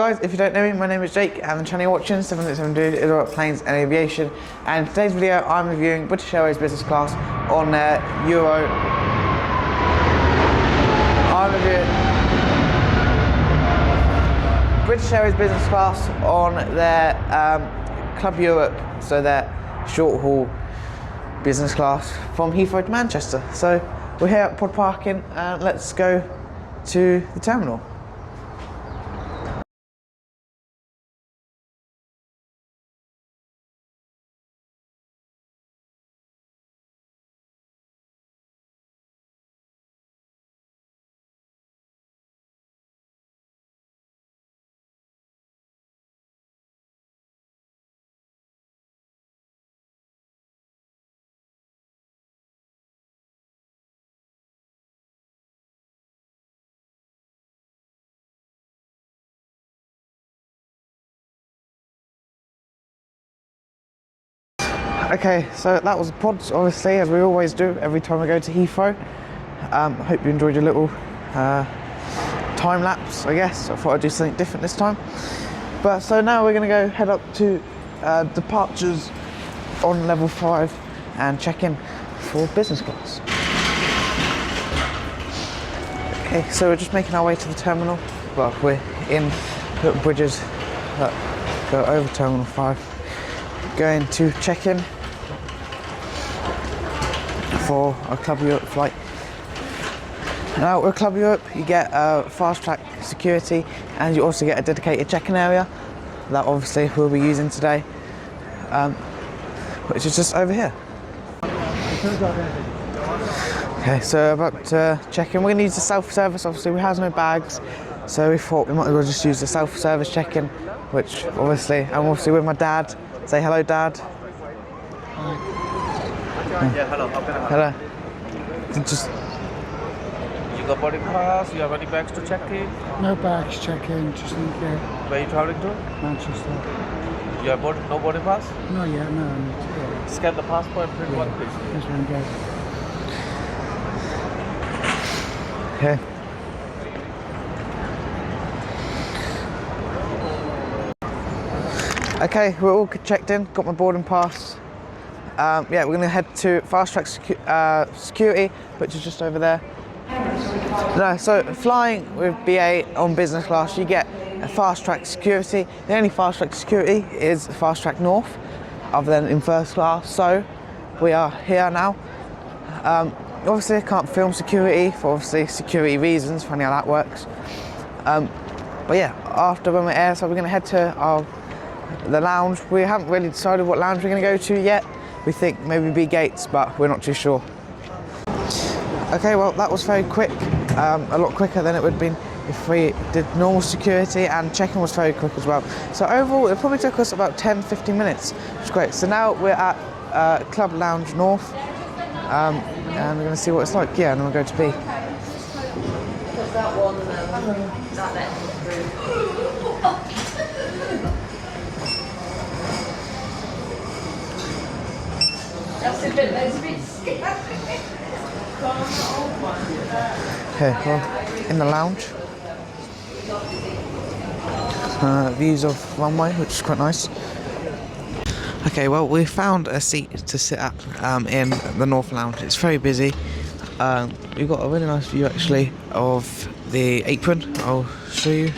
guys, if you don't know me, my name is Jake and the channel you're watching, 767 Dude, is all about planes and aviation. And in today's video, I'm reviewing British Airways business class on their British Airways business class on their Club Europe, so their short haul business class from Heathrow to Manchester. So we're here at pod parking and let's go to the terminal. Okay, so that was the pods, obviously, as we always do every time we go to Heathrow. I hope you enjoyed your little time lapse, I guess. I thought I'd do something different this time. But so now we're going to go head up to departures on level 5 and check in for business class. Okay, so we're just making our way to the terminal. Well, we're in little bridges that go over Terminal 5. Going to check in for a Club Europe flight. Now with Club Europe you get fast track security and you also get a dedicated check-in area that obviously we'll be using today, which is just over here. Okay, so about to check in. We're going to use the self-service. Obviously we have no bags, so we thought we might as well just use the self-service check-in, which obviously I'm obviously with my dad. Say hello, Dad. Hi. Yeah, hello. How can I help? Hello. Just. You got boarding pass? You have any bags to check in? No bags, check in, just need to get Where are you traveling to? Manchester. You have no boarding pass? No, yeah, no, I need to go. Scan the passport, print one, please. There's one go. Okay. Okay, we're all checked in, got my boarding pass. Yeah, we're going to head to fast track security, which is just over there. No, so flying with BA on business class, you get a fast track security. The only fast track security is fast track north, other than in first class. So we are here now. Obviously, I can't film security for obviously security reasons. Funny how that works. But yeah, after when we're airside, we're going to head to the lounge. We haven't really decided what lounge we're going to go to yet. We think maybe B gates, but we're not too sure. Okay, well that was very quick, a lot quicker than it would have been if we did normal security, and check-in was very quick as well. So overall it probably took us about 10-15 minutes, which is great. So now we're at Club Lounge North, and we're going to see what it's like. Yeah, and then we'll go to B. Okay, well, in the lounge, views of runway, which is quite nice. Okay, well, we found a seat to sit at in the North Lounge. It's very busy. We've got a really nice view actually of the apron. I'll show you.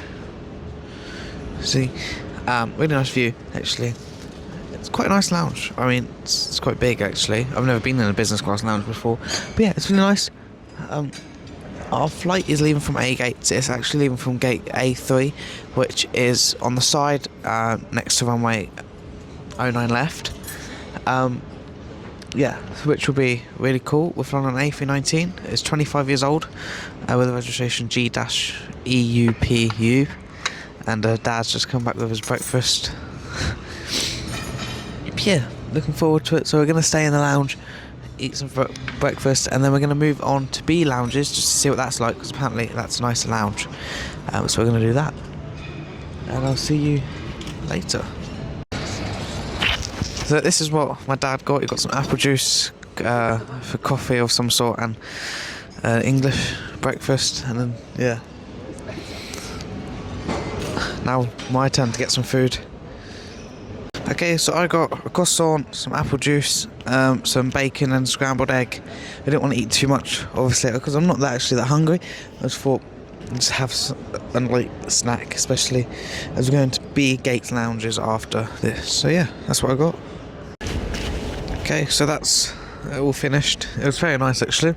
See, really nice view actually. It's quite a nice lounge. I mean, it's quite big actually. I've never been in a business class lounge before, but yeah, it's really nice. Our flight is leaving from A gate. It's actually leaving from gate A3, which is on the side next to runway 09 left. Yeah, which will be really cool. We're flying on A319. It's 25 years old, with a registration G-EUPU, and Dad's just come back with his breakfast. Yeah, looking forward to it. So we're going to stay in the lounge, eat some breakfast, and then we're going to move on to B lounges just to see what that's like, because apparently that's a nice lounge. So we're going to do that, and I'll see you later. So this is what my dad got. He got some apple juice for coffee of some sort, and English breakfast, and then yeah, now my turn to get some food. Okay, so I got a croissant, some apple juice, some bacon and scrambled egg. I didn't want to eat too much, obviously, because I'm not actually that hungry. I just thought I'd just have a light snack, especially as we're going to B Gates Lounges after this. So yeah, that's what I got. Okay, so that's all finished. It was very nice, actually.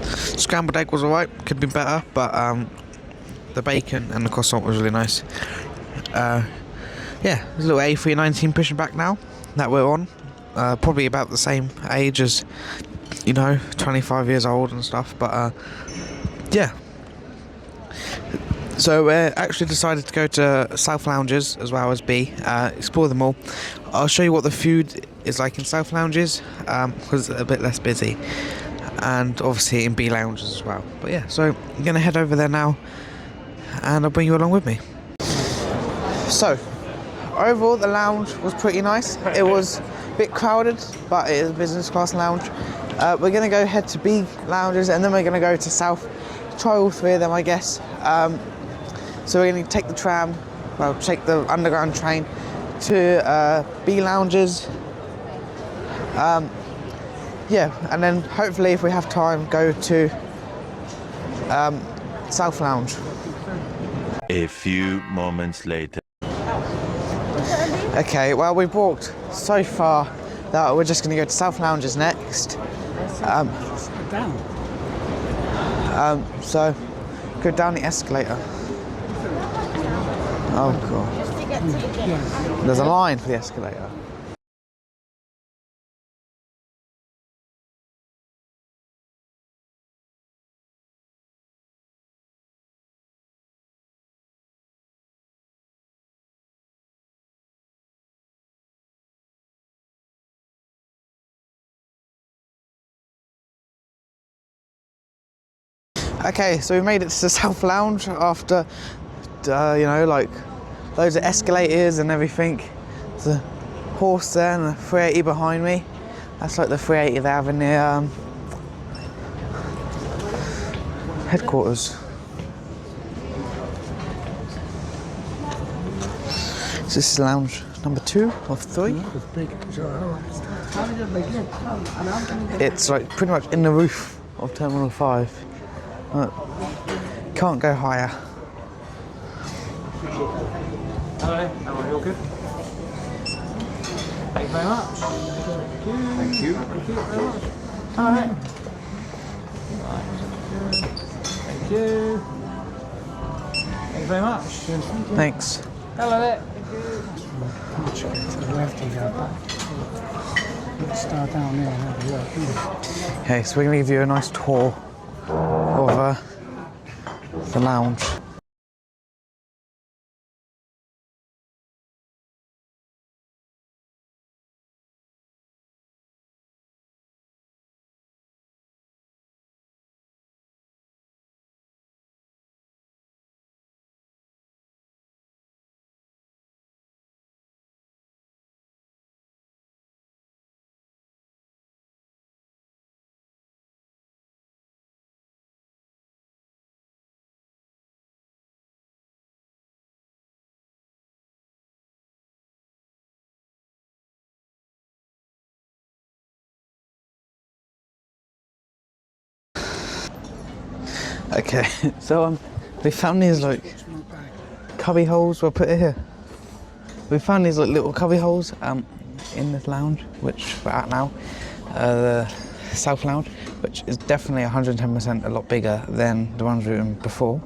Scrambled egg was alright, could be better, but the bacon and the croissant was really nice. Yeah, there's a little A319 pushing back now that we're on. Probably about the same age as, 25 years old and stuff, but yeah. So we actually decided to go to South Lounges as well as B, explore them all. I'll show you what the food is like in South Lounges, because it's a bit less busy, and obviously in B Lounges as well. But yeah, so I'm going to head over there now, and I'll bring you along with me. So, overall the lounge was pretty nice. It was a bit crowded, but it is a business class lounge. We're going to go head to B Lounges, and then we're going to go to South, try all three of them, I guess. So we're going to take the tram, take the underground train to B Lounges. Yeah, and then hopefully if we have time, go to South Lounge. A few moments later. Okay, well we've walked so far that we're just going to go to South Lounges next. So go down the escalator. Oh god. Just to get to the gate. There's a line for the escalator. Okay, so we made it to the South Lounge after, like loads of escalators and everything. There's a horse there and a 380 behind me. That's like the 380 they have in the headquarters. So this is lounge number 2 of 3. It's like pretty much in the roof of Terminal 5. Can't go higher. Hello, how are you? All good? Thank you very much. Thank you. Thank you very much. All right. Thank you. Thank you very much. Thanks. Hello there. To the left and go back. Let's start down there and have a look. Okay, so we're going to give you a nice tour of the lounge. Okay, so we found these like cubby holes. We'll put it here. We found these like little cubby holes in this lounge, which we're at now, the South Lounge, which is definitely 110% a lot bigger than the ones we were in before.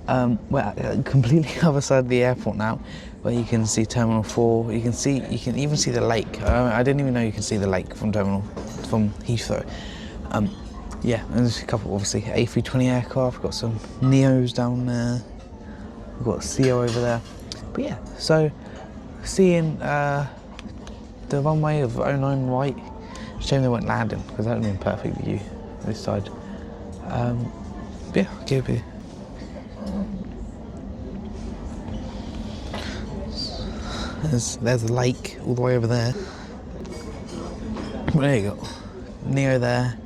We're at completely other side of the airport now, where you can see Terminal 4. You can even see the lake. I didn't even know you can see the lake from Heathrow. Yeah, and there's a couple, obviously, A320 aircraft. We've got some Neos down there. We've got a CO over there. But yeah, so seeing the runway of 09 right. Shame they weren't landing, because that would have been perfect view this side. Yeah, I'll give you. There's the lake all the way over there. There you go. Neo there.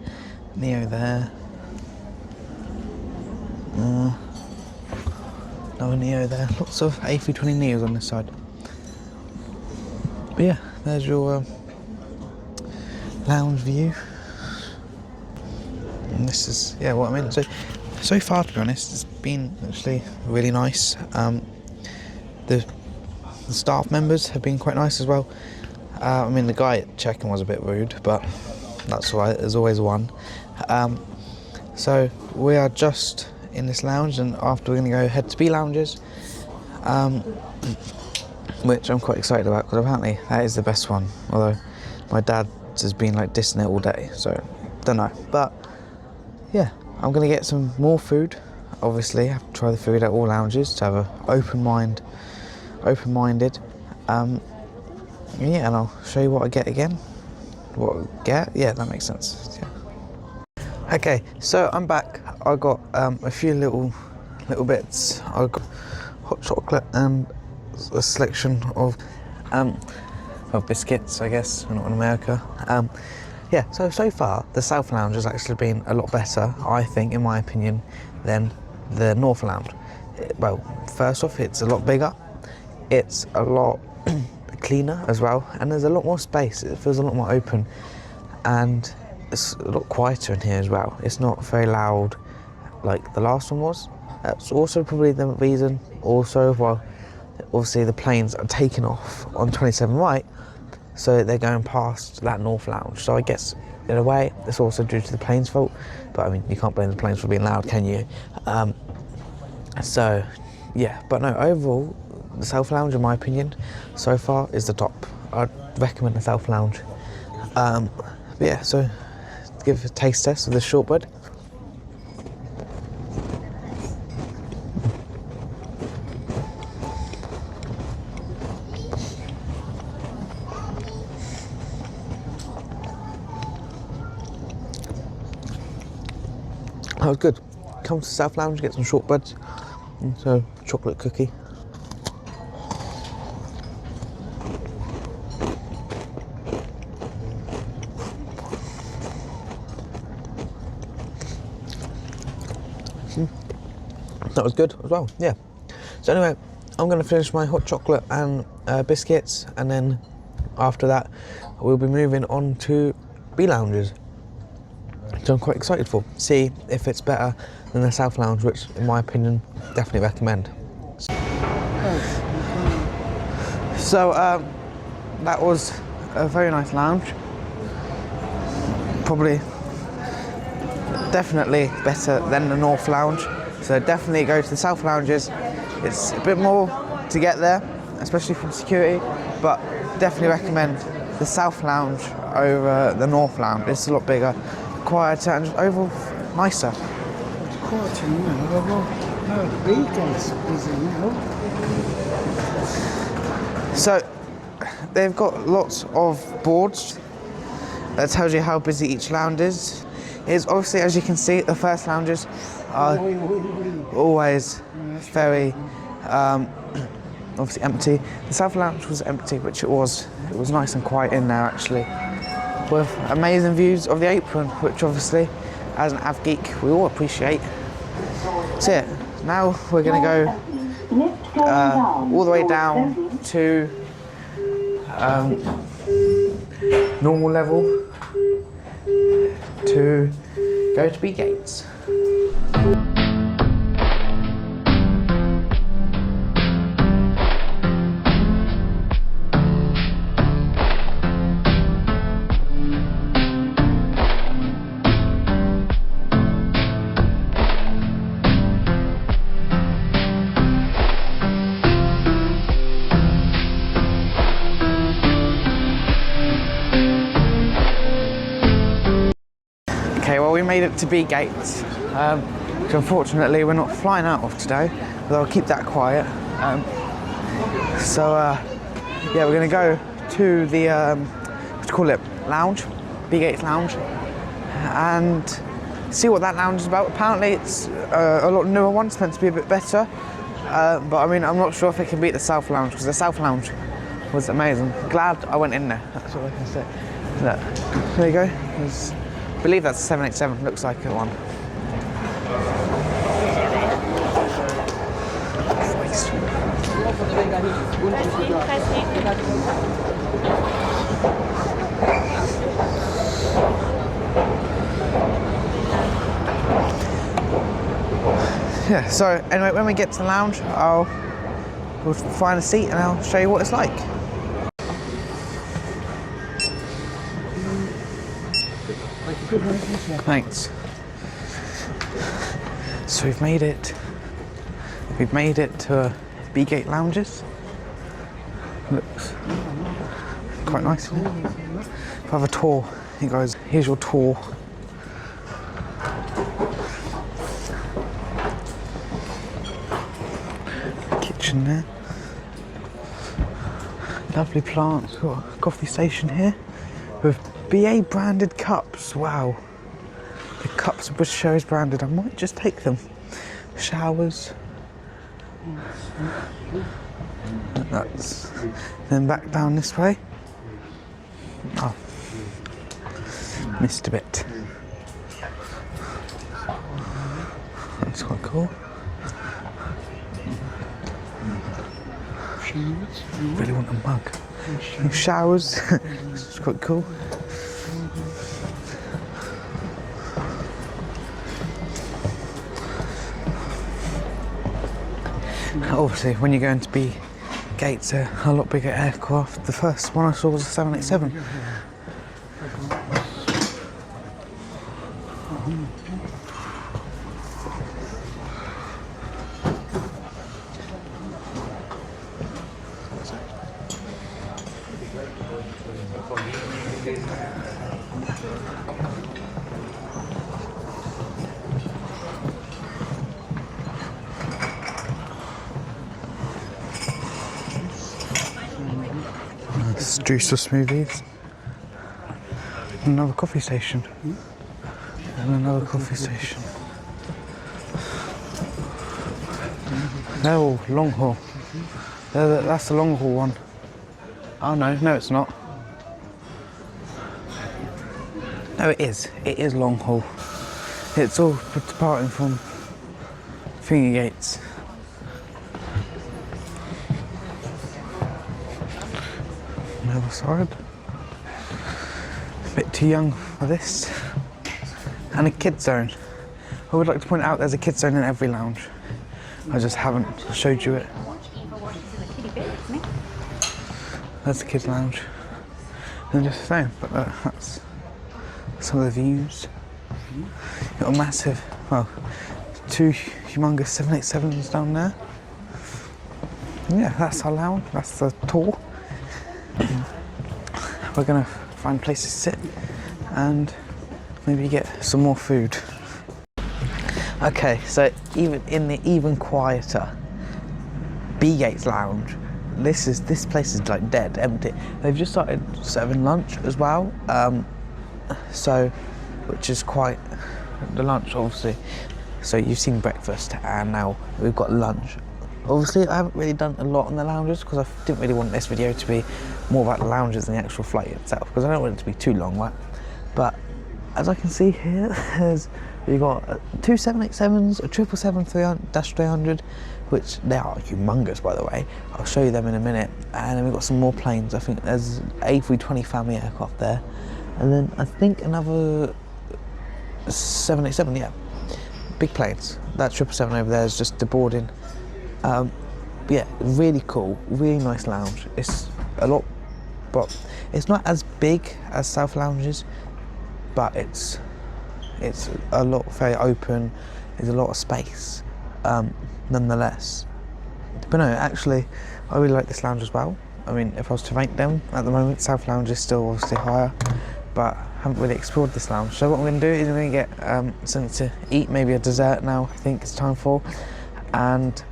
Neo there. Another Neo there. Lots of A320neos on this side. But yeah, there's your lounge view. And this is, yeah, what I mean. So far, to be honest, it's been actually really nice. The staff members have been quite nice as well. I mean, the guy at check-in was a bit rude, but that's all right. There's always one. So we are just in this lounge, and after we're going to go head to B lounges, which I'm quite excited about because apparently that is the best one. Although my dad has been like dissing it all day, so don't know. But yeah, I'm going to get some more food. Obviously, I have to try the food at all lounges to have an open-minded. Yeah, and I'll show you what I get again. What I get? Yeah, that makes sense. Yeah. Okay, so I'm back. I got a few little bits. I got hot chocolate and a selection of biscuits. I guess we're not in America. Yeah. So far, the South Lounge has actually been a lot better, I think, in my opinion, than the North Lounge. Well, first off, it's a lot bigger. It's a lot cleaner as well, and there's a lot more space. It feels a lot more open, and it's a lot quieter in here as well. It's not very loud like the last one was. That's also probably the reason. Also, well, obviously the planes are taking off on 27 right, so they're going past that North Lounge. So I guess in a way it's also due to the plane's fault, but I mean, you can't blame the planes for being loud, can you? So yeah, but no, overall the South Lounge, in my opinion, so far is the top. I'd recommend the South Lounge. But yeah, so give a taste test of the shortbread. That was good. Come to the South Lounge, get some shortbreads, and so chocolate cookie. That was good as well, yeah. So anyway, I'm going to finish my hot chocolate and biscuits, and then after that we'll be moving on to B lounges. So I'm quite excited for, see if it's better than the South Lounge, which in my opinion, definitely recommend. So that was a very nice lounge. Probably, definitely better than the North Lounge. So definitely go to the South Lounges. It's a bit more to get there, especially from security, but definitely recommend the South Lounge over the North Lounge. It's a lot bigger, quieter, and just overall nicer. Quieter now. No, the B gate's busy now. So they've got lots of boards that tells you how busy each lounge is. It's obviously, as you can see, the first lounges are always very obviously empty. The South Lounge was empty, which it was. It was nice and quiet in there actually, with amazing views of the apron, which obviously, as an av geek, we all appreciate. So yeah, now we're going to go all the way down to normal level to go to B gates. Okay, well, we made it to B gates, which unfortunately we're not flying out of today, but I'll keep that quiet. Yeah, we're going to go to the, what do you call it, lounge, B gates lounge, and see what that lounge is about. Apparently it's a lot newer one, it's meant to be a bit better, but I mean, I'm not sure if it can beat the South Lounge, because the South Lounge was amazing. Glad I went in there, that's all I can say. Look, there you go. I believe that's a 787, looks like it one. Yeah, so anyway, when we get to the lounge, we'll find a seat and I'll show you what it's like. Thanks. So we've made it to B-Gate lounges. Looks quite nice. If I have a tour, he goes, here's your tour. Kitchen there. Lovely plants. Got a coffee station here with BA branded cups. Wow. The cups are British Airways branded. I might just take them. Showers. That's then back down this way. Oh, missed a bit. That's quite cool. Really want a mug. Showers. It's quite cool. Obviously, when you go into B-Gates, a lot bigger aircraft. The first one I saw was a 787. Juice or smoothies. Another coffee station. And another coffee station. They're all long haul. That's the long haul one. Oh no, it's not. No, it is. It is long haul. It's all departing from Thingy Gates. Other side. A bit too young for this. And a kids zone. I would like to point out there's a kids zone in every lounge. I just haven't showed you it. That's the kids lounge. And just the same, but that's some of the views. You've got a massive, well, two humongous 787s down there. And yeah, that's our lounge, that's the tour. We're gonna find places to sit and maybe get some more food. Okay, so even in the even quieter B-Gates lounge, this place is like dead, empty. They've just started serving lunch as well, so which is quite the lunch obviously. So you've seen breakfast and now we've got lunch. Obviously, I haven't really done a lot in the lounges because I didn't really want this video to be more about the lounges than the actual flight itself because I don't want it to be too long, right? But as I can see here, we've got two 787s, a 777-300, which they are humongous, by the way. I'll show you them in a minute. And then we've got some more planes. I think there's A320 family aircraft there. And then I think another 787, yeah. Big planes. That 777 over there is just the boarding. Yeah, really cool, really nice lounge. It's a lot, but it's not as big as South lounges, but it's a lot very open. There's a lot of space, nonetheless. But no, actually, I really like this lounge as well. I mean, if I was to rank them at the moment, South lounge is still obviously higher, but I haven't really explored this lounge. So what I'm going to do is I'm going to get something to eat, maybe a dessert now. I think it's time for, and.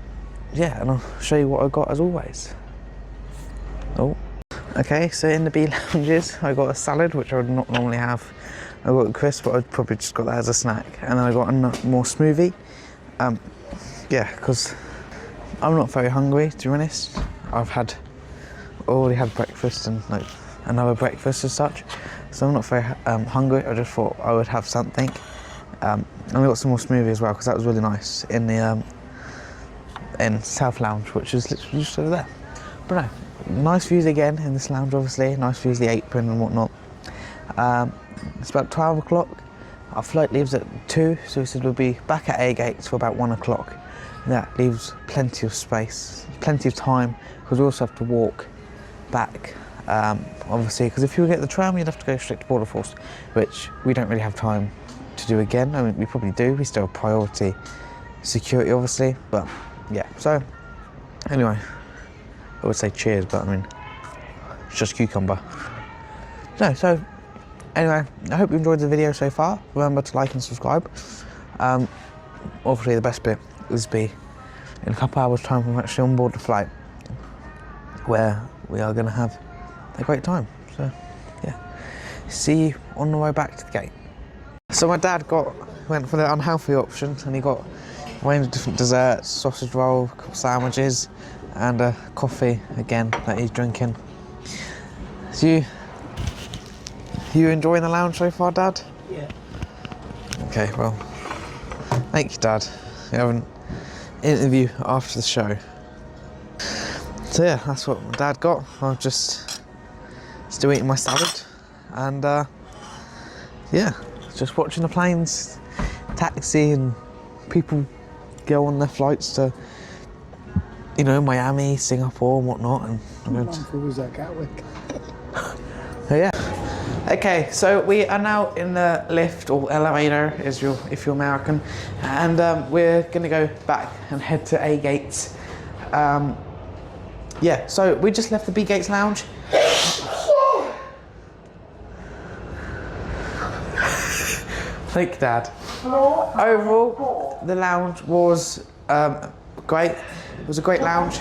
Yeah, and I'll show you what I got as always. Oh, okay, so in the B lounges, I got a salad, which I would not normally have. I got a crisp, but I'd probably just got that as a snack. And then I got a more smoothie. Yeah, because I'm not very hungry, to be honest. I've already had breakfast and like another breakfast as such. So I'm not very hungry. I just thought I would have something. And I got some more smoothie as well, because that was really nice in the in South Lounge, which is literally just over there. But no, nice views again in this lounge, obviously. Nice views of the apron and whatnot. It's about 12 o'clock. Our flight leaves at 2, so we said we'll be back at A gates for about 1 o'clock. That leaves plenty of space, plenty of time, because we also have to walk back, obviously, because if you get the tram, you'd have to go straight to Border Force, which we don't really have time to do again. I mean, we probably do. We still have priority security, obviously, but yeah. So anyway, I would say cheers, but I mean, it's just cucumber. No, so anyway, I hope you enjoyed the video so far. Remember to like and subscribe. Obviously, the best bit is be in a couple hours' time when we're actually on board the flight, where we are going to have a great time. So yeah, see you on the way back to the gate. So my dad went for the unhealthy option, and he got a range of different desserts, sausage roll, couple sandwiches, and a coffee again that he's drinking. So you enjoying the lounge so far, Dad? Yeah. Okay, well, thank you, Dad. We have an interview after the show. So yeah, that's what my dad got. I'm just still eating my salad, and yeah, just watching the planes taxi and people go on their flights to, you know, Miami, Singapore and whatnot. And Was that Gatwick? so yeah. Okay, so we are now in the lift, or elevator if you're American, and we're gonna go back and head to A gates. Yeah, so we just left the B gates lounge. Thank you, Dad. Overall, the lounge was great. It was a great lounge.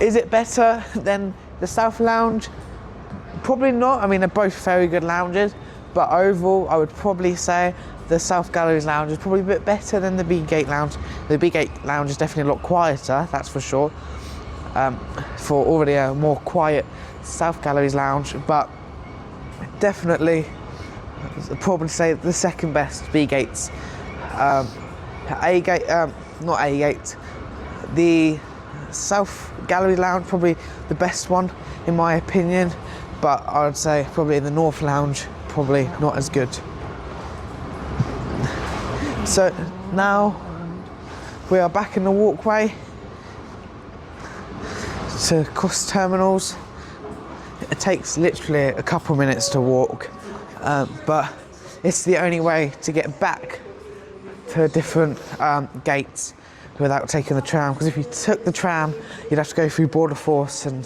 Is it better than the South Lounge? Probably not. I mean, they're both very good lounges, but overall, I would probably say the South Galleries Lounge is probably a bit better than the B Gate Lounge. The B Gate Lounge is definitely a lot quieter, that's for sure, for already a more quiet South Galleries Lounge, but definitely I'd probably say the second best B Gates. A Gate, not A Gate, the South Gallery Lounge probably the best one in my opinion, but I would say probably the North Lounge probably not as good. So now we are back in the walkway to Coast Terminals. It takes literally a couple minutes to walk, but it's the only way to get back to different gates without taking the tram, because if you took the tram you'd have to go through Border Force and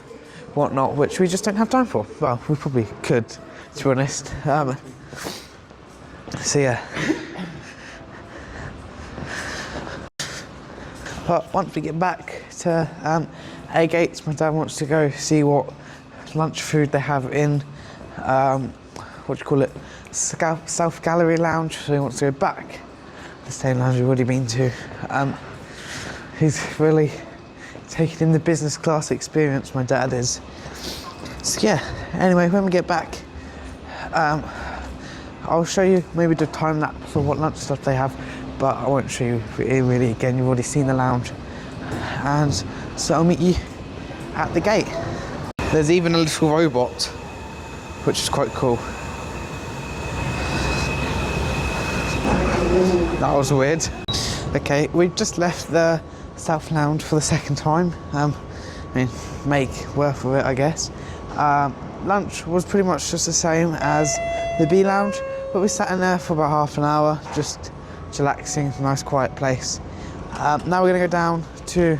whatnot, which we just don't have time for. Well, we probably could, to be honest. So yeah. But once we get back to A gates, my dad wants to go see what lunch food they have in South Gallery Lounge. So he wants to go back the same lounge we've already been to. He's really taking in the business class experience, my dad is. So yeah, anyway, when we get back, I'll show you maybe the time lapse of what lunch stuff they have, but I won't show you really again. You've already seen the lounge, and so I'll meet you at the gate. There's even a little robot, which is quite cool. That was weird. Okay, we've just left the South Lounge for the second time. I mean, make worth of it, I guess. Lunch was pretty much just the same as the B Lounge, but we sat in there for about half an hour, just relaxing, nice quiet place. Now we're gonna go down to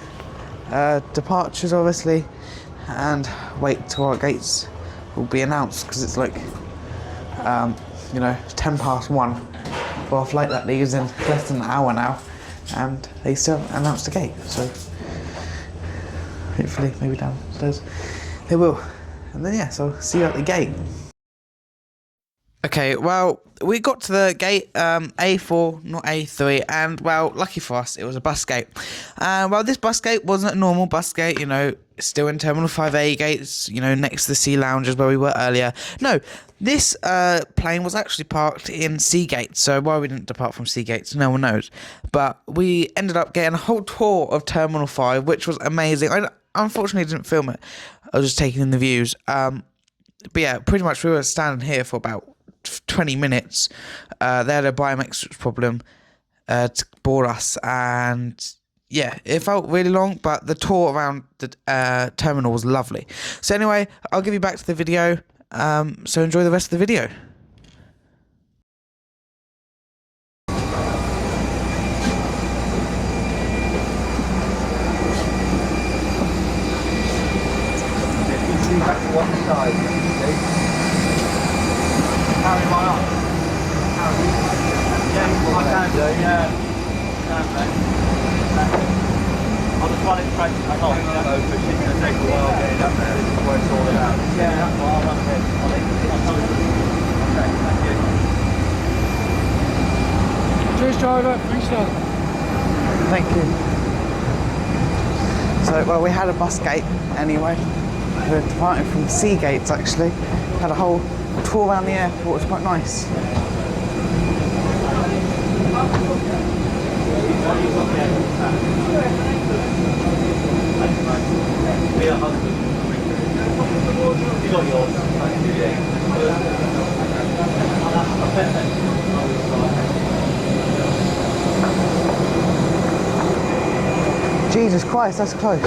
departures, obviously, and wait till our gates will be announced, because it's like, 10 past 1 for our flight that leaves in less than an hour now, and they still announced the gate, so hopefully maybe downstairs they will. And then yeah, so see you at the gate. Okay, well, we got to the gate, A4, not A3, and well, lucky for us, it was a bus gate. Well, this bus gate wasn't a normal bus gate, still in Terminal 5A gates, you know, next to the C lounges where we were earlier. No, this plane was actually parked in C gates, so why we didn't depart from C gates, no one knows. But we ended up getting a whole tour of Terminal 5, which was amazing. I unfortunately didn't film it. I was just taking in the views. But yeah, pretty much we were standing here for about 20 minutes. They had a biometrics problem to board us, and yeah, it felt really long, but the tour around the terminal was lovely. So anyway, I'll give you back to the video, so enjoy the rest of the video. I'll just run it straight to the top. Because it's going to take a while getting up there. This is where it's all out. Yeah, that's what I'll run ahead. I'll leave it. Okay, thank you. Cheers, driver. Thanks, lad. Thank you. So, well, we had a bus gate anyway. We were departing from C gates actually. Had a whole tour around the airport. It was quite nice. Jesus Christ, that's close.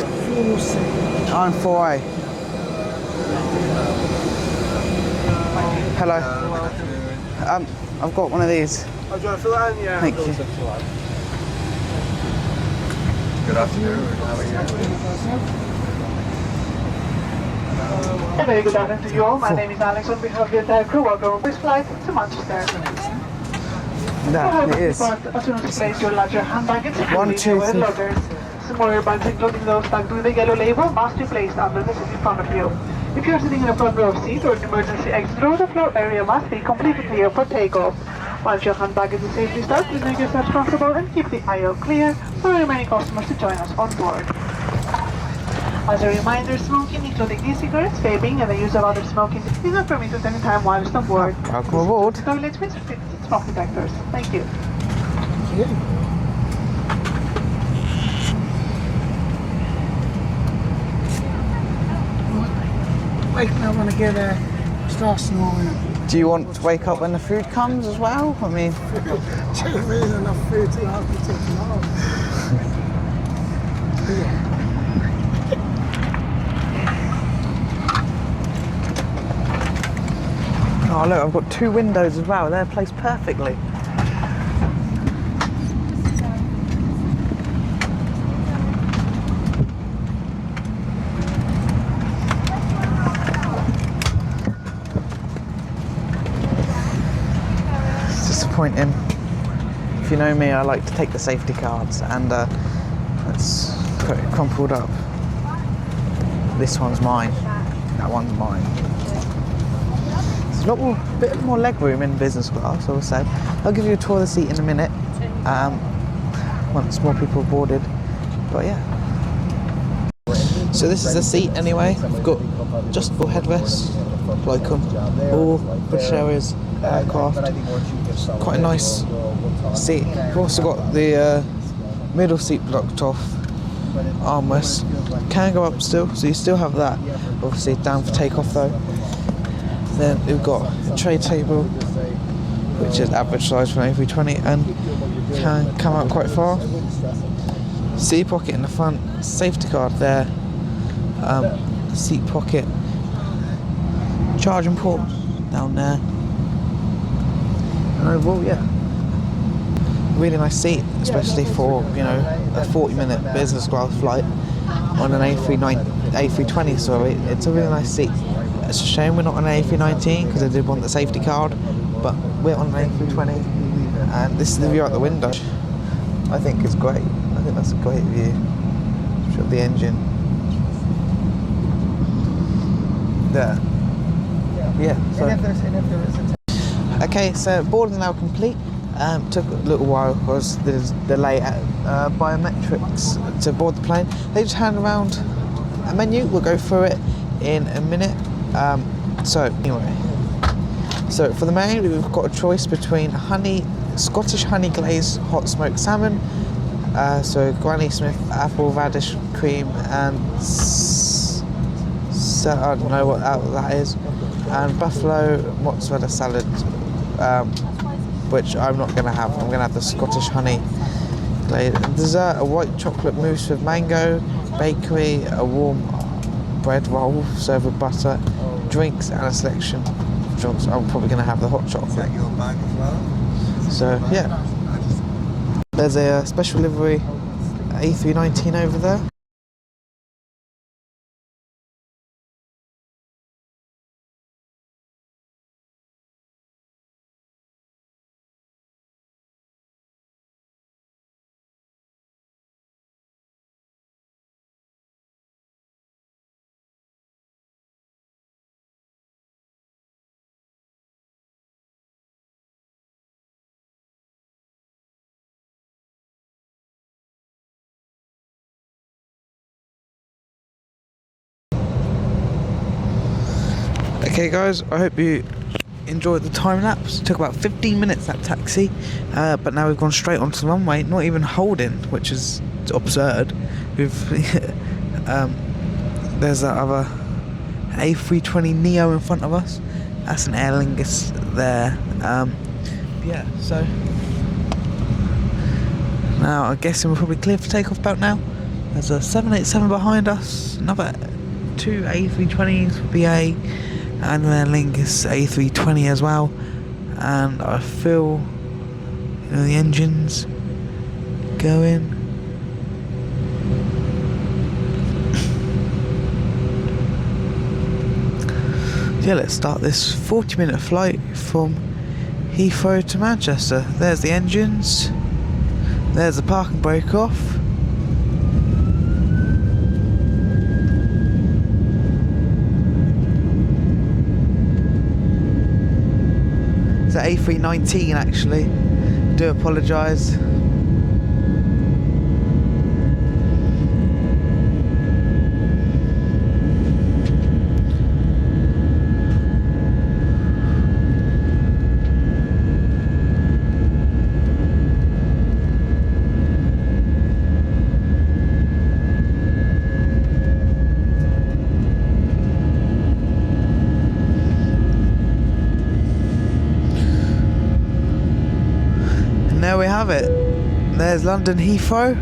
I'm 4A. Hello. I've got one of these. Oh, do you want to fill that in? Yeah. Thank you. Good afternoon. How are you? Very good afternoon to you all. My name is Alex on behalf of the entire crew. Welcome on this flight to Manchester. That it is. As soon as you place your larger hand baggage, One, two, three. lockers. Smaller bags, including those tagged with the yellow label, must be placed under the seat in front of you. If you are sitting in a front row seat or an emergency exit row, the floor area must be completely clear for takeoff. Once your hand baggage is safely stowed, please make yourself comfortable and keep the aisle clear for remaining customers to join us on board. As a reminder, smoking, including e-cigarettes, vaping, and the use of other smoking is not permitted any time whilst on board. Welcome aboard. Toilets with fitted smoke detectors. Thank you. Wake me up when I get there. Start snoring. Do you want to wake up when the food comes as well? I mean, There isn't enough food to last me till tomorrow. oh look, I've got two windows as well. They're placed perfectly. It's disappointing. If you know me, I like to take the safety cards, and let's put it crumpled up. This one's mine. That one's mine. There's a bit more leg room in business class, I would say. I'll give you a tour of the seat in a minute, once more people have boarded. But yeah. So this is the seat anyway. We've got adjustable headrests, like on all British Airways aircraft. Quite a nice seat. We've also got the middle seat blocked off, armrest. Can go up still, so you still have that. Obviously down for takeoff though. Then we've got a tray table, which is average size for an A320 and can come out quite far. Seat pocket in the front, safety card there, seat pocket, charging port down there. And overall, yeah, really nice seat, especially for, you know, a 40-minute business class flight on an A320. Sorry, it's a really nice seat. It's a shame we're not on an A319 because I did want the safety card, but we're on an A320, and this is the view out the window. I think is great. I think that's a great view. Show the engine. There. Yeah. So. Okay, so boarding now complete. Took a little while because there's delay at biometrics to board the plane. They just hand around a menu. We'll go through it in a minute. So for the main, we've got a choice between Scottish honey glazed hot smoked salmon, so Granny Smith apple radish cream, and I don't know what that is, and buffalo mozzarella salad, which I'm not going to have. I'm going to have the Scottish honey glazed. Dessert, a white chocolate mousse with mango, bakery, a warm bread roll served with butter, drinks, and a selection of drinks. I'm probably going to have the hot chocolate. Is that your bag as well? So yeah, there's a special livery A319 over there. Okay guys, I hope you enjoyed the time lapse. It took about 15 minutes, that taxi, but now we've gone straight onto the runway, not even holding, which is absurd. There's that other A320 Neo in front of us. That's an Aer Lingus there. Yeah, so now I'm guessing we're probably clear for takeoff about now. There's a 787 behind us, another 2 A320s, BA, and then Lingus A320 as well, and I feel the engines going. Yeah, let's start this 40-minute flight from Heathrow to Manchester. There's the engines, there's the park and brake off. It's an A319 actually, do apologise. There we have it. There's London Heathrow.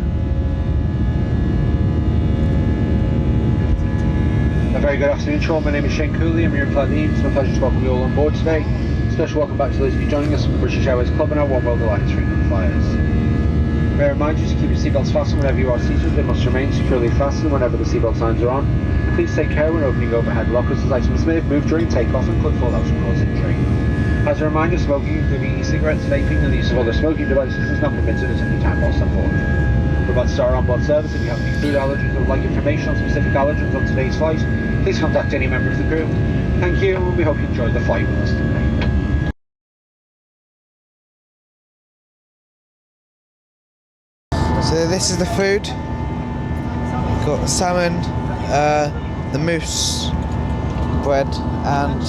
A very good afternoon, Sean. My name is Shane Cooley. I'm your in-flight lead. It's my pleasure to welcome you all on board today. Special welcome back to those of you joining us from the British Airways Club and our One World Alliance frequent flyers. May I remind you to keep your seatbelts fastened whenever you are seated. They must remain securely fastened whenever the seatbelt signs are on. Please take care when opening overhead lockers, as items may have moved during takeoff and could fall out and cause injury. As a reminder, smoking, including e-cigarettes, vaping, and the use of other smoking devices is not permitted at any time whilst on board. We're about to start our on-board service. If you have any food allergies or would like information on specific allergens on today's flight, please contact any member of the crew. Thank you, and we hope you enjoy the flight with us today. So this is the food. We've got salmon, the mousse, bread, and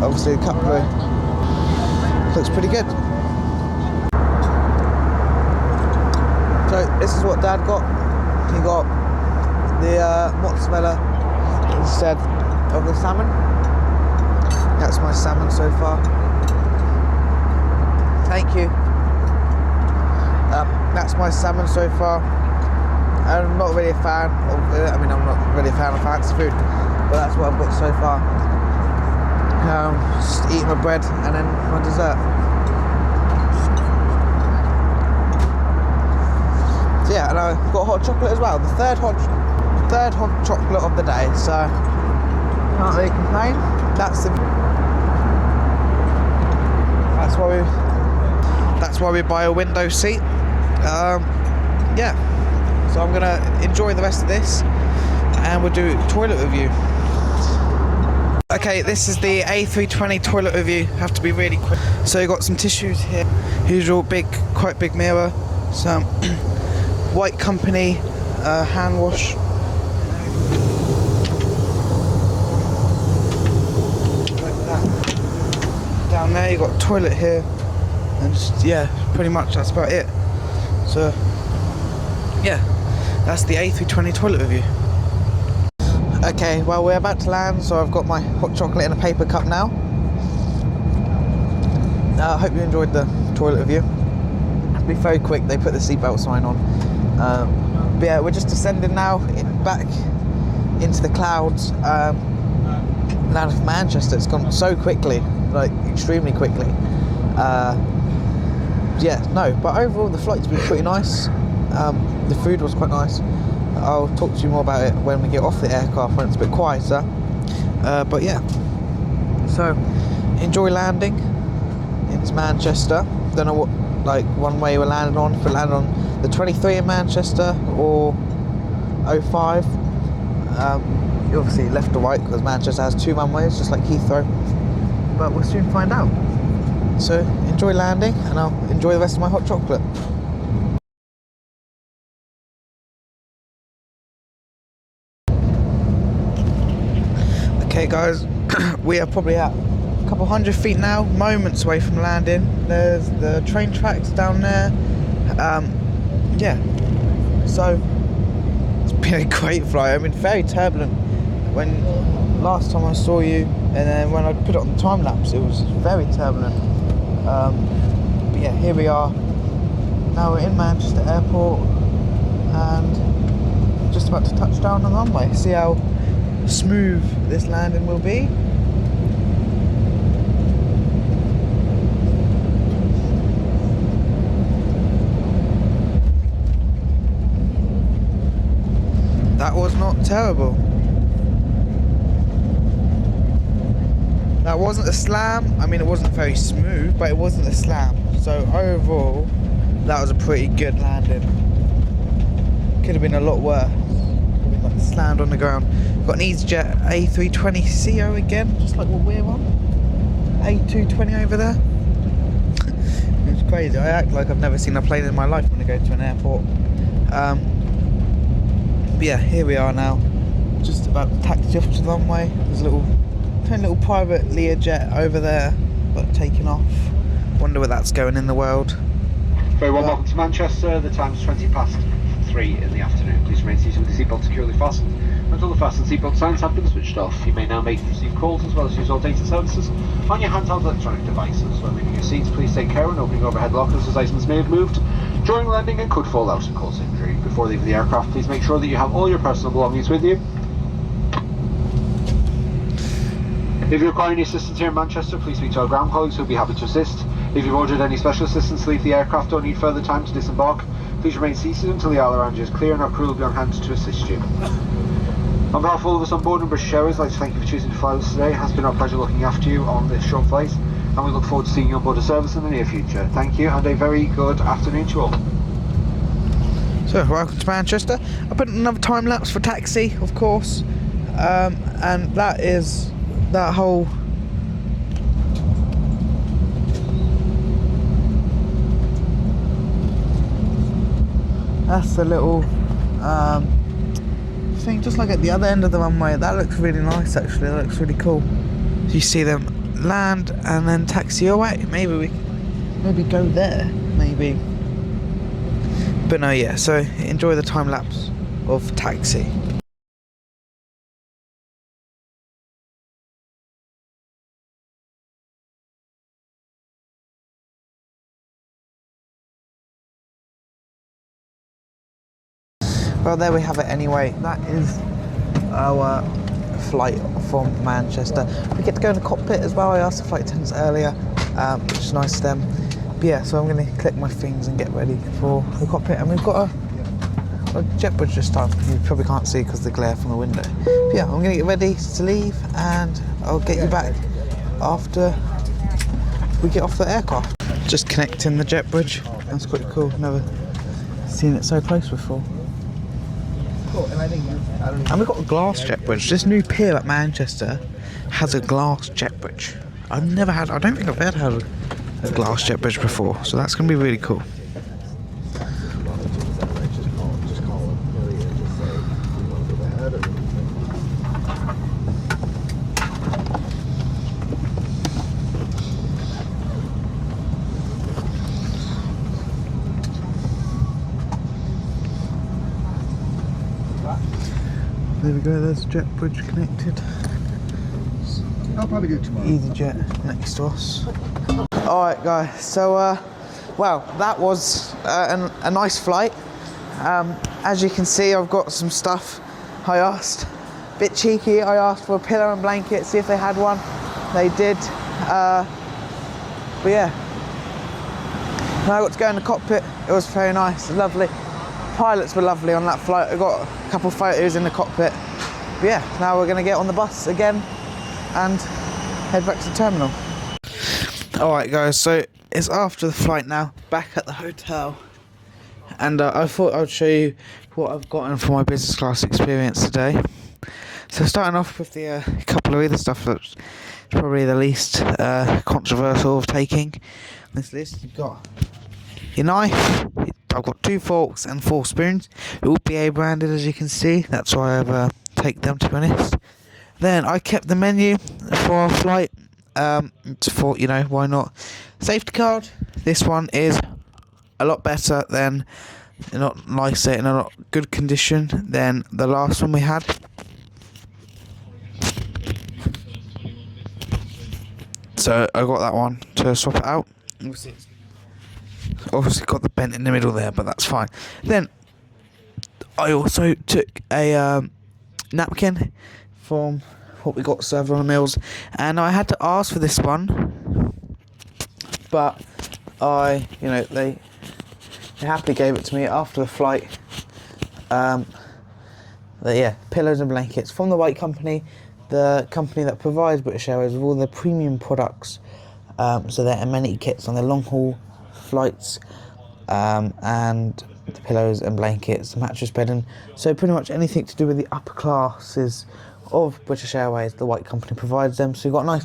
obviously a couple of. Looks pretty good. So this is what Dad got. He got the mozzarella instead of the salmon. That's my salmon so far. Thank you. That's my salmon so far. I'm not really a fan of it. I mean, I'm not really a fan of fancy food, but that's what I've got so far. Just eating my bread and then my dessert. So yeah, and I've got hot chocolate as well. The third hot chocolate of the day. So can't really complain. That's why we buy a window seat. Yeah. So I'm gonna enjoy the rest of this, and we'll do toilet review. Okay, this is the A320 toilet review. Have to be really quick. So you've got some tissues here. Usual quite big mirror. Some White Company hand wash. there. You got a toilet here, and just, yeah, pretty much that's about it. So yeah, that's the A320 toilet review. Okay, well, we're about to land, so I've got my hot chocolate in a paper cup now. I hope you enjoyed the toilet review. It'll be very quick. They put the seatbelt sign on. But yeah, we're just descending now back into the clouds. Out of Manchester. It's gone so quickly, like extremely quickly. Yeah, no, but overall the flight's been pretty nice. The food was quite nice. I'll talk to you more about it when we get off the aircraft when it's a bit quieter. But yeah, so enjoy landing into Manchester. Don't know what one way we're landing on. If we land on the 23 in Manchester or 05. Obviously left or right, because Manchester has 2 runways just like Heathrow, but we'll soon find out. So enjoy landing, and I'll enjoy the rest of my hot chocolate. Okay guys, we are probably at a couple hundred feet now, moments away from landing. There's the train tracks down there. Yeah, so it's been a great flight. I mean, very turbulent. When last time I saw you, and then when I put it on the time lapse, it was very turbulent. But yeah, here we are. Now we're in Manchester Airport and just about to touch down on the runway. See how smooth this landing will be. That was not terrible. That wasn't a slam. I mean, it wasn't very smooth, but it wasn't a slam. So overall, that was a pretty good landing. Could have been a lot worse. Like slammed on the ground. Got an EasyJet A320ceo again, just like what we're on. A220 over there. It's crazy. I act like I've never seen a plane in my life when I go to an airport. But yeah, here we are now. Just about to taxi off to the runway. There's a tiny little private Learjet over there, but taking off. Wonder where that's going in the world. Very well, welcome to Manchester. The time's 3:20 in the afternoon. Please remain seated with the seatbelt securely fastened until the fasten seatbelt signs have been switched off. You may now make and receive calls as well as use all data services on your handheld electronic devices. When leaving your seats, please take care when opening overhead lockers, as items may have moved during landing and could fall out and cause injury. Before leaving the aircraft, please make sure that you have all your personal belongings with you. If you require any assistance here in Manchester, please speak to our ground colleagues who will be happy to assist. If you've ordered any special assistance to leave the aircraft or need further time to disembark, please remain seated until the aisle around you is clear, and our crew will be on hand to assist you. On behalf of all of us on board and British Airways, I'd like to thank you for choosing to fly with us today. It has been our pleasure looking after you on this short flight, and we look forward to seeing you on board a service in the near future. Thank you, and a very good afternoon to you all. So, welcome to Manchester. I put another time lapse for taxi, of course, and that is that whole that's the little thing just like at the other end of the runway. That looks really nice, actually. That looks really cool. So you see them land and then taxi away. Maybe we go there, maybe. But no, yeah, so enjoy the time lapse of taxi. Well, there we have it anyway. That is our flight from Manchester. We get to go in the cockpit as well. I asked the flight attendants earlier, which is nice of them. But yeah, so I'm going to collect my things and get ready for the cockpit. And we've got a jet bridge this time. You probably can't see because of the glare from the window. But yeah, I'm going to get ready to leave, and I'll get you back after we get off the aircraft. Just connecting the jet bridge. That's quite cool. Never seen it so close before. And we've got a glass jet bridge. This new pier at Manchester has a glass jet bridge. I don't think I've ever had a glass jet bridge before, so that's going to be really cool. there we go, there's jet bridge connected. I'll probably do it tomorrow. EasyJet next to us. Alright guys, so well, that was a nice flight. As you can see, I've got some stuff. I asked, a bit cheeky, I asked for a pillow and blanket, see if they had one. They did. But yeah, when I got to go in the cockpit, it was very nice, lovely. Pilots were lovely on that flight. I got a couple of photos in the cockpit. But yeah, now we're going to get on the bus again and head back to the terminal. Alright guys, so it's after the flight now, back at the hotel, and I thought I'd show you what I've gotten for my business class experience today. So starting off with the couple of other stuff that's probably the least controversial of taking on this list. You've got your knife, I've got 2 forks and 4 spoons, all BA branded as you can see, that's why I've taken them, to be honest. Then I kept the menu for our flight. Thought, you know, why not? Safety card. This one is a lot better than, not nicer, in a lot good condition than the last one we had. So I got that one to swap it out. Obviously got the bent in the middle there, but that's fine. Then I also took a napkin from what we got served on the meals, and I had to ask for this one, but they happily gave it to me after the flight. Yeah, pillows and blankets from the White Company, the company that provides British Airways with all the premium products, so their amenity kits on their long haul flights, and the pillows and blankets, the mattress bedding, so pretty much anything to do with the upper classes of British Airways, the White Company provides them. So you've got a nice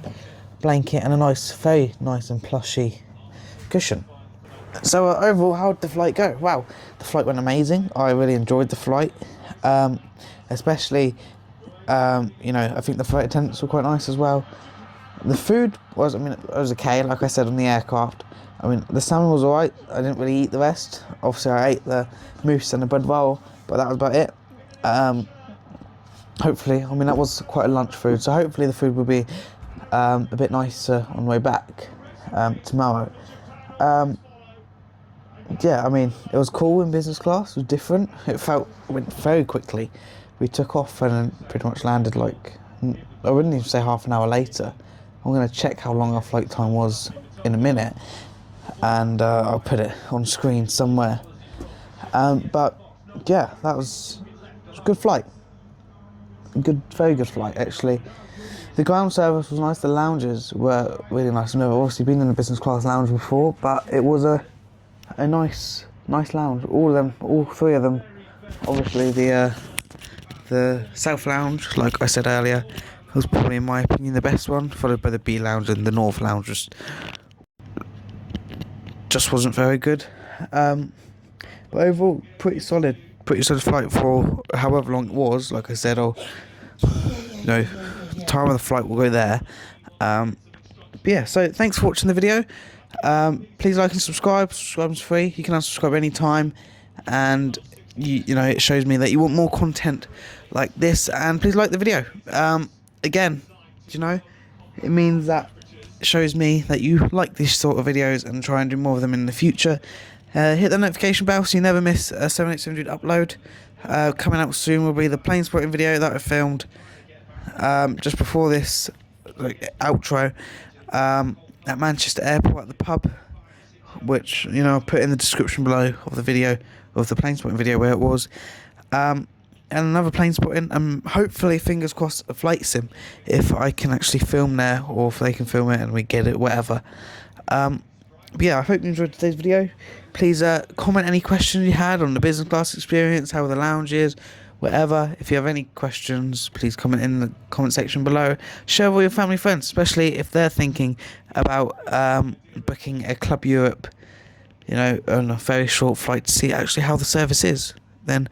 blanket and a nice, very nice and plushy cushion. So overall, how did the flight go? Wow, the flight went amazing. I really enjoyed the flight, especially, you know, I think the flight attendants were quite nice as well. The food was, I mean, it was okay, like I said, on the aircraft. I mean, the salmon was alright. I didn't really eat the rest. Obviously, I ate the mousse and the bread roll, but that was about it. Hopefully, I mean, that was quite a lunch food, so hopefully the food will be a bit nicer on the way back tomorrow. Yeah, I mean, it was cool in business class. It was different. It went very quickly. We took off and then pretty much landed like, I wouldn't even say half an hour later. I'm going to check how long our flight time was in a minute, and I'll put it on screen somewhere. But yeah, it was a good flight. Very good flight, actually. The ground service was nice. The lounges were really nice. I've never obviously been in a business class lounge before, but it was a nice lounge. All 3 of them. Obviously, the South Lounge, like I said earlier, was probably, in my opinion, the best one, followed by the B Lounge, and the North Lounge just wasn't very good. But overall, pretty solid flight for however long it was. Like I said, the time of the flight will go there. But yeah, so thanks for watching the video. Please like and subscribe. Subscribing's free. You can unsubscribe anytime, and you know, it shows me that you want more content like this. And please like the video. Again, you know, it means that it shows me that you like these sort of videos, and try and do more of them in the future. Hit the notification bell so you never miss a 787 upload. Coming out soon will be the plane spotting video that I filmed just before this outro at Manchester Airport at the pub, which, you know, I'll put in the description below of the video, of the plane spotting video where it was. And another plane spotting, and hopefully, fingers crossed, a flight sim, if I can actually film there, or if they can film it and we get it, whatever. But yeah, I hope you enjoyed today's video. Please comment any questions you had on the business class experience, how the lounge is, whatever. If you have any questions, please comment in the comment section below. Share with all your family friends, especially if they're thinking about booking a Club Europe, you know, on a very short flight to see actually how the service is. Then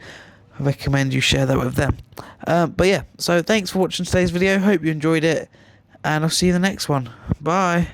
I recommend you share that with them. But yeah, so thanks for watching today's video. Hope you enjoyed it, and I'll see you in the next one. Bye.